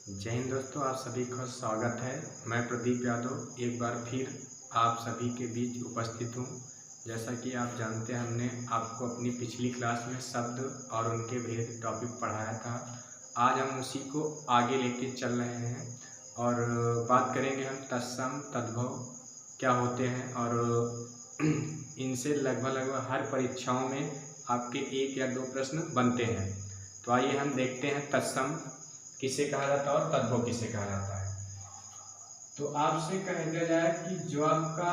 जय हिंद दोस्तों, आप सभी का स्वागत है। मैं प्रदीप यादव एक बार फिर आप सभी के बीच उपस्थित हूँ। जैसा कि आप जानते हैं, हमने आपको अपनी पिछली क्लास में शब्द और उनके भेद टॉपिक पढ़ाया था। आज हम उसी को आगे लेके चल रहे हैं और बात करेंगे हम तत्सम तद्भव क्या होते हैं और इनसे लगभग हर परीक्षाओं में आपके 1 या 2 प्रश्न बनते हैं। तो आइए हम देखते हैं तत्सम किसे कहा जाता है और तद्भव किसे कहा जाता है। तो आपसे कह दिया जाए कि जो आपका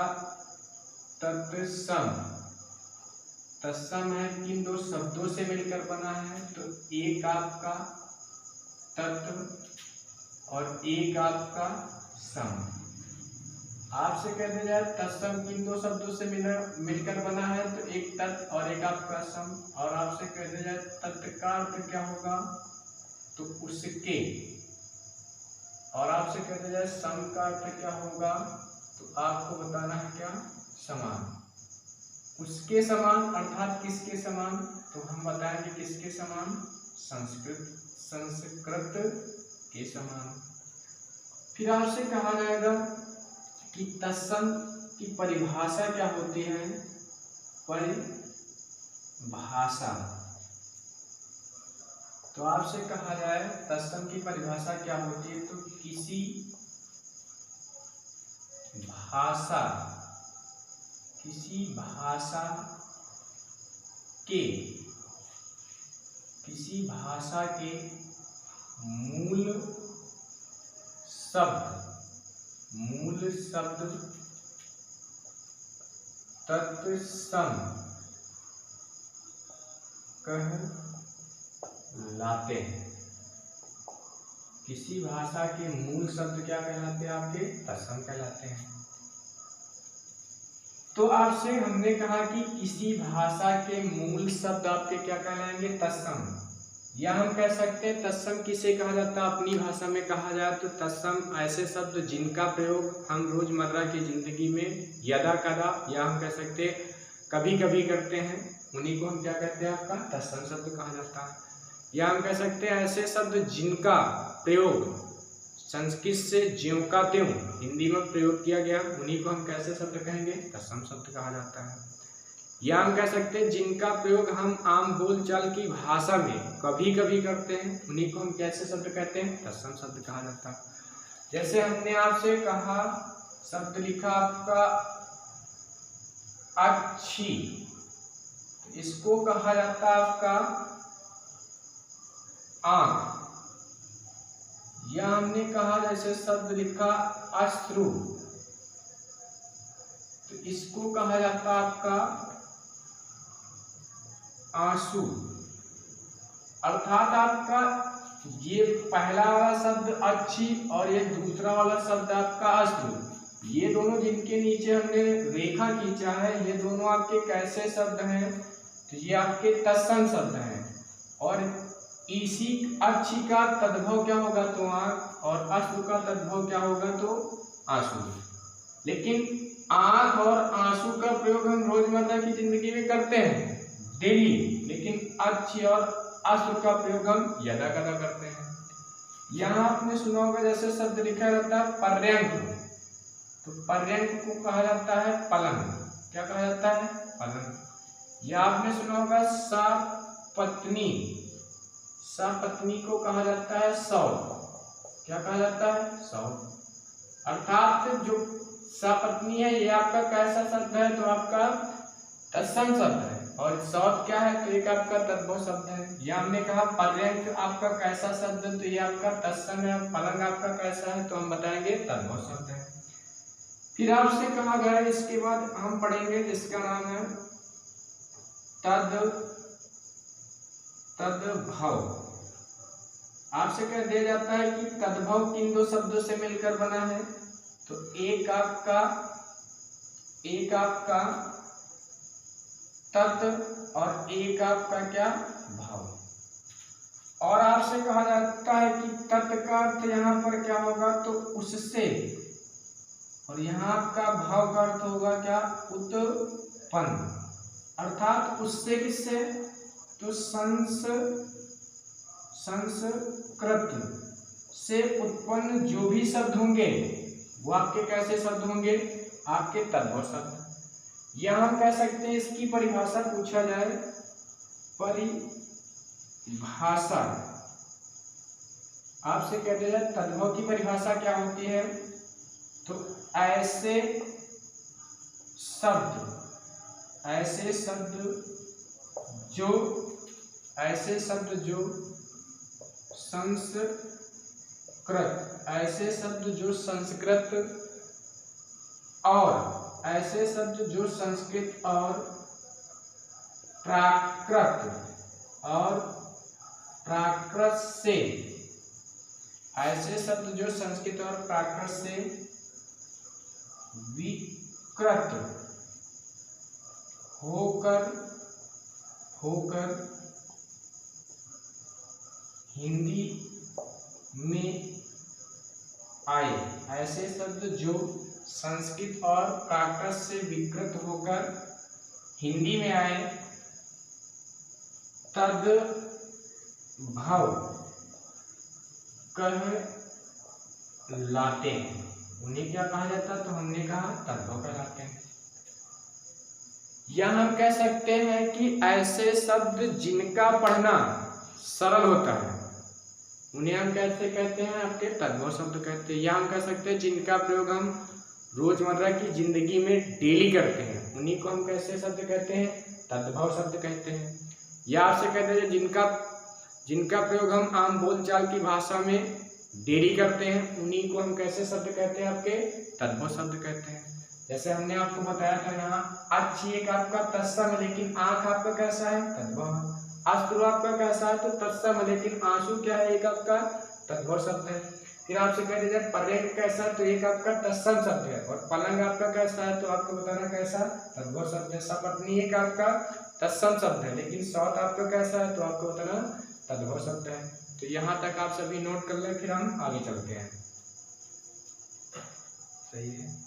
तत्सम है किन 2 शब्दों से मिलकर बना है। तो एक आपका तत्व और एक आपका सम। आपसे कह दिया जाए तत्सम किन 2 शब्दों से मिलकर बना है। तो एक तत्व और एक आपका सम। और आपसे कह दिया जाए तत्व का अर्थ क्या होगा, तो उसके। और आपसे कह दिया जाए सम का अर्थ क्या होगा, तो आपको बताना है क्या, समान। उसके समान अर्थात किसके समान, तो हम बताएंगे किसके समान, संस्कृत के समान। फिर आपसे कहा जाएगा कि तत्सम की परिभाषा क्या होती है। परिभाषा, तो आपसे कहा जाए तत्सम की परिभाषा क्या होती है। तो किसी भाषा के मूल शब्द तत्सम कहलाते हैं। किसी भाषा के मूल शब्द क्या कहलाते हैं, आपके तत्सम कहलाते हैं। तो आपसे हमने कहा कि किसी भाषा के मूल शब्द आपके क्या कहलाएंगे, तत्सम। या हम कह सकते हैं तत्सम किसे कहा जाता है, अपनी भाषा में कहा जाए तो तत्सम ऐसे शब्द जिनका प्रयोग हम रोजमर्रा की जिंदगी में यदा कदा या हम कह सकते हैं कभी कभी करते हैं, उन्हीं को हम क्या कहते हैं, आपका तत्सम शब्द कहा जाता है। या हम कह सकते हैं ऐसे शब्द जिनका प्रयोग संस्कृत से ज्यों का त्यों हिंदी में प्रयोग किया गया, उन्हीं को हम कैसे शब्द कहेंगे, तत्सम शब्द कहा जाता है। या हम कह सकते हैं जिनका प्रयोग हम आम बोलचाल की भाषा में कभी कभी करते हैं, उन्हीं को हम कैसे शब्द कहते हैं, तत्सम शब्द कहा जाता है। जैसे हमने आपसे कहा शब्द लिखा आपका अच्छी, इसको कहा जाता है आपका आंख। या हमने कहा जैसे शब्द लिखा अश्रु, तो इसको कहा जाता है आपका आंसू। अर्थात आपका ये पहला वाला शब्द अच्छी और ये दूसरा वाला शब्द आपका अश्रु, ये दोनों जिनके नीचे हमने रेखा खींचा है, ये दोनों आपके कैसे शब्द हैं, तो ये आपके तत्सम शब्द हैं। और इसी अच्छी का तद्भव क्या होगा, तो आंख, और अश्रु का तद्भव क्या होगा, तो आंसू। लेकिन आंख और आंसू का प्रयोग हम रोजमर्रा की जिंदगी में करते हैं डेली, लेकिन अच्छी और अश्रु का प्रयोग हम यदा कदा करते हैं। यहाँ आपने सुना होगा जैसे शब्द लिखा रहता है पर्यंक, तो पर्यंक को कहा जाता है पलंग। क्या कहा जाता है, पलंग। या आपने सुना होगा सपत्नी, सपत्नी को कहा जाता है सौ। क्या कहा जाता है, सौ। अर्थात जो सपत्नी है ये आपका कैसा शब्द है, तो आपका तत्सम शब्द है। और सौत क्या है, तो एक आपका तद्भव शब्द है। या हमने कहा पर्यंक आपका कैसा शब्द है, तो ये आपका तत्सम है। पलंग आपका कैसा है, तो हम बताएंगे तद्भव शब्द है। फिर आपसे कहा गया, इसके बाद हम पढ़ेंगे जिसका नाम है तद्भव। आपसे कह दिया जाता है कि तद्भव किन 2 शब्दों से मिलकर बना है। तो एक आपका तत्व और एक आपका क्या, भाव। और आपसे कहा जाता है कि तत्व का अर्थ यहाँ पर क्या होगा, तो उससे, और यहाँ आपका भाव का अर्थ होगा क्या, उत्पन्न। अर्थात उससे किससे, तो संस्कृत से उत्पन्न जो भी शब्द होंगे वो आपके कैसे शब्द होंगे, आपके तद्भव शब्द। या हम कह सकते हैं इसकी परिभाषा पूछा जाए, परिभाषा आपसे कहते हैं तद्भव की परिभाषा क्या होती है, तो ऐसे शब्द जो संस्कृत और प्राकृत से विकृत होकर हिंदी में आए, ऐसे शब्द जो संस्कृत और प्राकृत से विकृत होकर हिंदी में आए, तद्भव कहलाते हैं। उन्हें क्या कहा जाता है, तो हमने कहा तद्भव कहलाते हैं। या हम कह सकते हैं कि ऐसे शब्द जिनका पढ़ना सरल होता है उन्हें हम कैसे कहते हैं, आपके तद्भव शब्द कहते हैं। या हम कह सकते हैं जिनका प्रयोग हम रोजमर्रा की जिंदगी में डेली करते हैं उन्हीं को हम कैसे शब्द कहते हैं, तद्भव शब्द कहते हैं। या आपसे कहते हैं जिनका प्रयोग हम आम बोलचाल की भाषा में डेली करते हैं उन्हीं को हम कैसे शब्द कहते हैं, आपके तद्भव शब्द कहते हैं। जैसे हमने आपको बताया था यहाँ अच्छी एक आपका तत्सम, लेकिन आंख आपका कैसा है, तद्भव। अश्रु आपका कैसा है, तो तत्सम, लेकिन आंसू क्या है, एक आपका तद्भव शब्द है। फिर आपसे कह दीजिए पर्यटन कैसा है, तो एक आपका तत्सम शब्द है। और पलंग आपका कैसा है, तो आपको बताना कैसा तद्भव शब्द है। सपत्नी एक आपका तत्सम शब्द है, लेकिन सौत आपका कैसा है, तो आपको बताना तद्भव शब्द है। तो यहाँ तक आप सभी नोट कर लें, फिर हम आगे चलते हैं। सही है।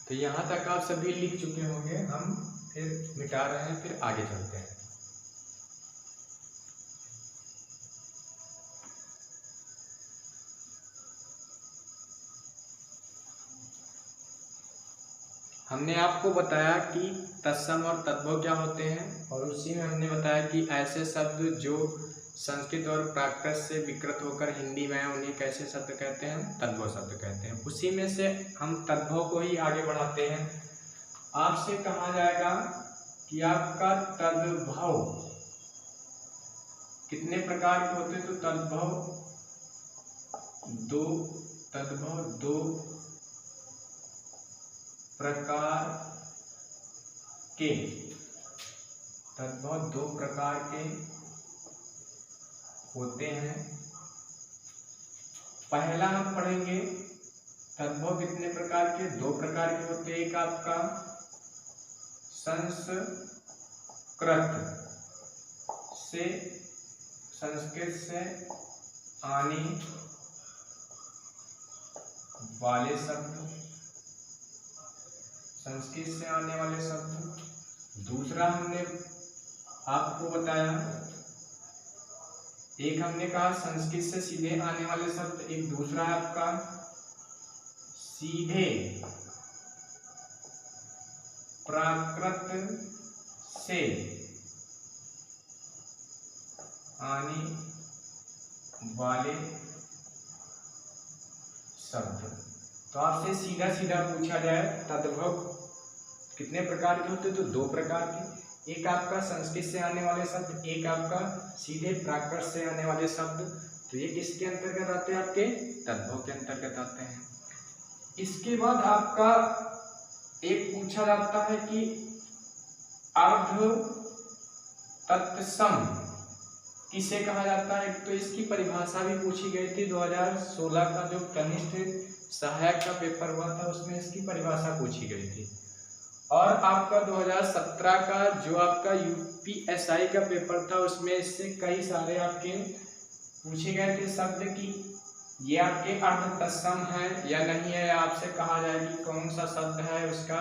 तो यहाँ तक आप सभी लिख चुके होंगे, हम फिर मिटा रहे हैं, फिर आगे चलते हैं। हमने आपको बताया कि तत्सम और तद्भव क्या होते हैं, और उसी में हमने बताया कि ऐसे शब्द जो संस्कृत और प्राकृत से विकृत होकर हिंदी में उन्हें कैसे शब्द कहते हैं, तद्भव शब्द कहते हैं। उसी में से हम तद्भव को ही आगे बढ़ाते हैं। आपसे कहा जाएगा कि आपका तद्भव कितने प्रकार के होते हैं, तो तद्भव दो प्रकार के होते हैं। पहला हम पढ़ेंगे तद्भव कितने प्रकार के, दो प्रकार के होते हैं। एक आपका संस्कृत से आने वाले शब्द, दूसरा हमने आपको बताया, एक हमने कहा संस्कृत से सीधे आने वाले शब्द, एक दूसरा है आपका सीधे प्राकृत से आने वाले शब्द। तो आपसे सीधा सीधा पूछा जाए तद्भव कितने प्रकार के होते हैं, तो दो प्रकार के। एक आपका संस्कृत से आने वाले शब्द, एक आपका सीधे प्राकृत से आने वाले शब्द। तो ये किसके अंतर्गत आते हैं, आपके तद्भव के अंतर्गत आते हैं। इसके बाद आपका एक पूछा जाता है कि अर्ध तत्सम किसे कहा जाता है। तो इसकी परिभाषा भी पूछी गई थी 2016 का जो कनिष्ठ सहायक का पेपर हुआ था उसमें इसकी परिभाषा पूछी गई थी। और आपका 2017 का जो आपका यूपीएसआई का पेपर था उसमें इससे कई सारे आपके पूछे गए थे शब्द कि ये आपके अर्ध तत्सम है या नहीं है, आपसे कहा जाए कि कौन सा शब्द है उसका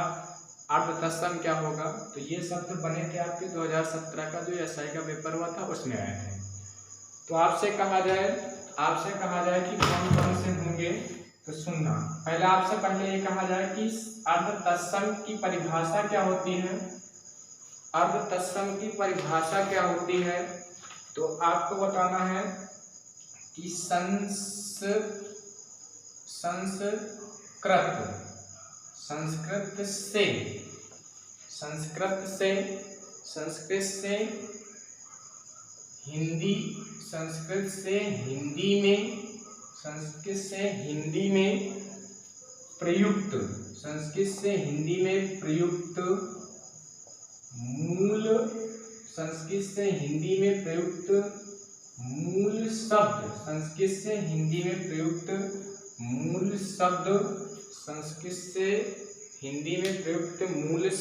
अर्ध तत्सम क्या होगा। तो ये शब्द बने थे आपके 2017 का जो एसआई का पेपर हुआ था उसमें आए थे। तो आपसे कहा जाए कि कौन कौन से होंगे, तो सुनना। पहले ये कहा जाए कि अर्ध तत्सम की परिभाषा क्या होती है। अर्ध तत्सम की परिभाषा क्या होती है तो आपको बताना है कि संस्कृत से हिंदी में प्रयुक्त मूल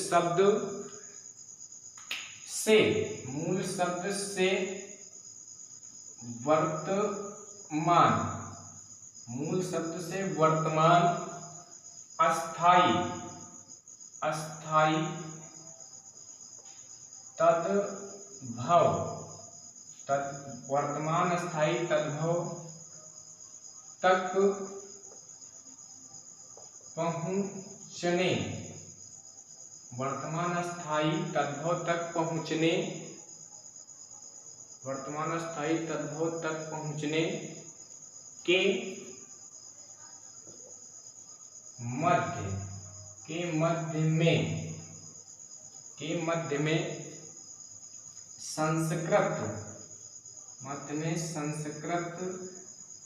शब्द से वर्तमान अस्थाई तद्भव तक पहुंचने के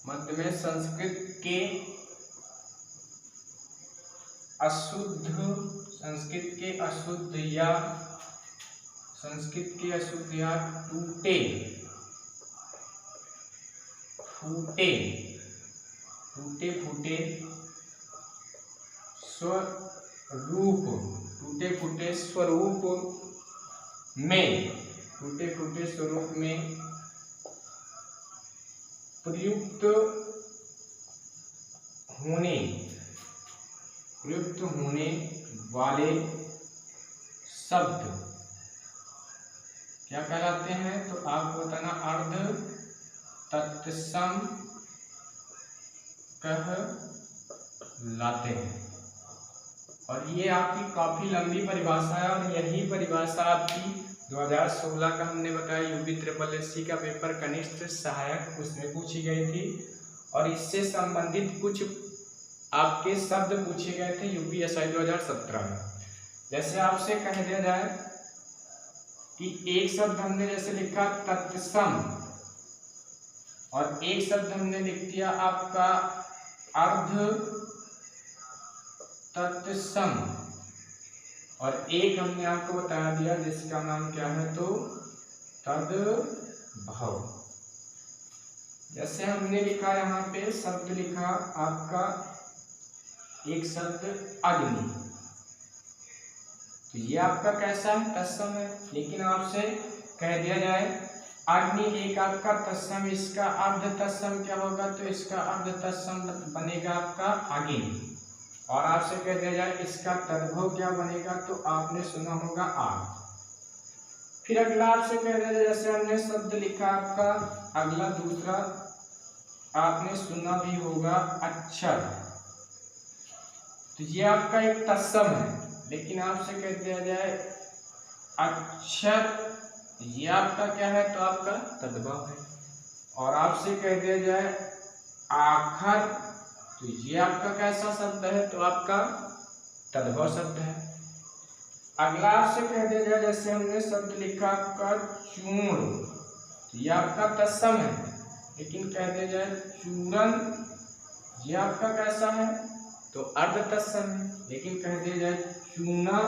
मध्य में संस्कृत के अशुद्ध या टूटे फूटे स्वरूप में प्रयुक्त होने वाले शब्द क्या कहलाते हैं। तो आपको बताना अर्ध तत्सम कहलाते हैं। और ये आपकी काफी लंबी परिभाषा है और यही परिभाषा आपकी 2016 का हमने बताया UPSSC का पेपर कनिष्ठ सहायक उसमें पूछी गई थी। और इससे संबंधित कुछ आपके शब्द पूछे गए थे UPSI 2017 में। जैसे आपसे कह दिया जाए कि एक शब्द हमने जैसे लिखा तत्सम और एक शब्द हमने लिख दिया आपका अर्ध तत्सम और एक हमने आपको बता दिया जिसका नाम क्या है तो तद्भव। जैसे हमने लिखा यहाँ पे शब्द लिखा आपका एक शब्द अग्नि, तो ये आपका कैसा है तत्सम है। लेकिन आपसे कह दिया जाए अग्नि एक आपका तत्सम, इसका अर्ध तत्सम क्या होगा तो इसका अर्ध तत्सम बनेगा आपका अग्नि। और आपसे कह दिया जाए इसका तद्भव क्या बनेगा तो आपने सुना होगा आग। फिर अगला आपसे कह दिया जाए जैसे हमने शब्द लिखा आपका अगला दूसरा आपने सुना भी होगा अक्षर, तो ये आपका एक तत्सम है। लेकिन आपसे कह दिया जाए अक्षर, ये आपका क्या है तो आपका तद्भव है। और आपसे कह दिया जाए आखर, तो ये आपका कैसा शब्द है तो आपका तद्भव शब्द है। अगला आपसे कह दिया जाए जैसे हमने शब्द लिखा आपका चूर्ण, तो ये आपका तत्सम है। लेकिन कह दिया जाए चूरन, ये आपका कैसा है तो अर्ध तत्सम है। लेकिन कह दिया जाए चूना,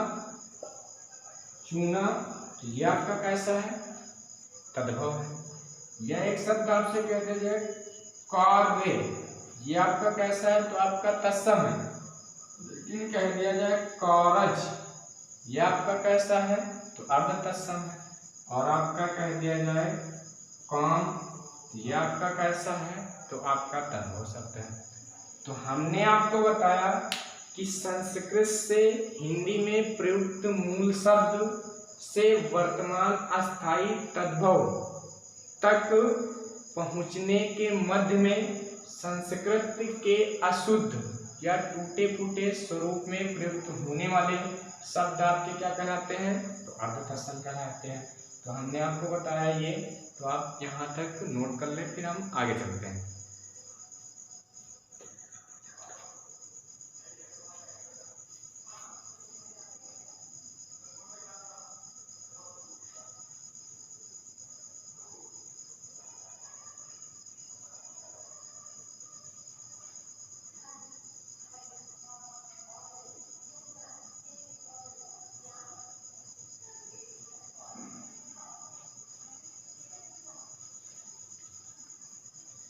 चूना, तो ये आपका कैसा है? तद्भव है। यह एक शब्द आपसे कह दिया जाए कार्य, ये आपका कैसा है? तो आपका तत्सम है। लेकिन कह दिया जाए कारज, ये आपका कैसा है? तो अर्ध तत्सम है। और आपका कह दिया जाए काम, ये आपका कैसा है? तो आपका तद्भव शब्द है। तो हमने आपको बताया कि संस्कृत से हिंदी में प्रयुक्त मूल शब्द से वर्तमान अस्थाई तद्भव तक पहुंचने के मध्य में संस्कृत के अशुद्ध या टूटे फूटे स्वरूप में प्रयुक्त होने वाले शब्द आपके क्या कहलाते हैं? तो अर्ध तत्सम कहलाते हैं। तो हमने आपको बताया ये, तो आप यहाँ तक नोट कर लें, फिर हम आगे चलते हैं।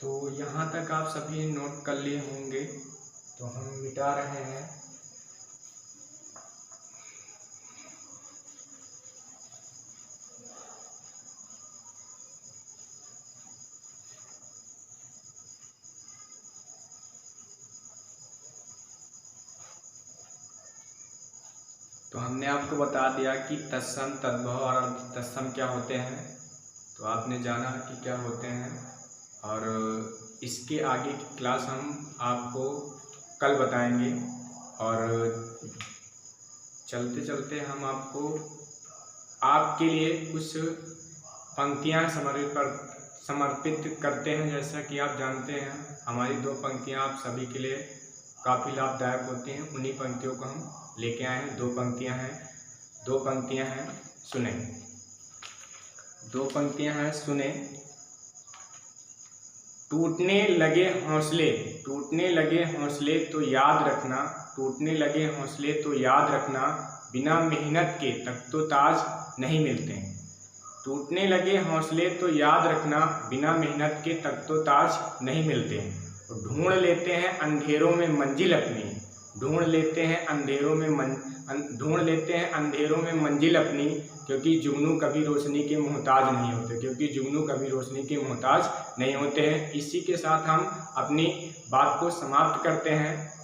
तो यहाँ तक आप सभी नोट कर लिए होंगे, तो हम मिटा रहे हैं। तो हमने आपको बता दिया कि तत्सम, तद्भव और अर्ध तत्सम क्या होते हैं। तो आपने जाना कि क्या होते हैं, और इसके आगे की क्लास हम आपको कल बताएंगे। और चलते चलते हम आपको आपके लिए कुछ पंक्तियाँ समर्पित करते हैं। जैसा कि आप जानते हैं, हमारी 2 पंक्तियाँ आप सभी के लिए काफ़ी लाभदायक होती हैं। उन्हीं पंक्तियों को हम लेके आए हैं। 2 पंक्तियाँ हैं, सुने। 2 पंक्तियाँ हैं, सुने। टूटने लगे हौसले, टूटने लगे हौसले तो याद रखना, टूटने लगे हौसले तो याद रखना, बिना मेहनत के तख्तो-ताज नहीं मिलते। टूटने लगे हौसले तो याद रखना, बिना मेहनत के तख्तो-ताज नहीं मिलते। ढूंढ लेते हैं अंधेरों में मंजिल अपनी, ढूंढ लेते हैं अंधेरों में मंजिल अपनी, क्योंकि जुगनू कभी रोशनी के मोहताज नहीं होते, क्योंकि जुगनू कभी रोशनी के मोहताज नहीं होते हैं। इसी के साथ हम अपनी बात को समाप्त करते हैं।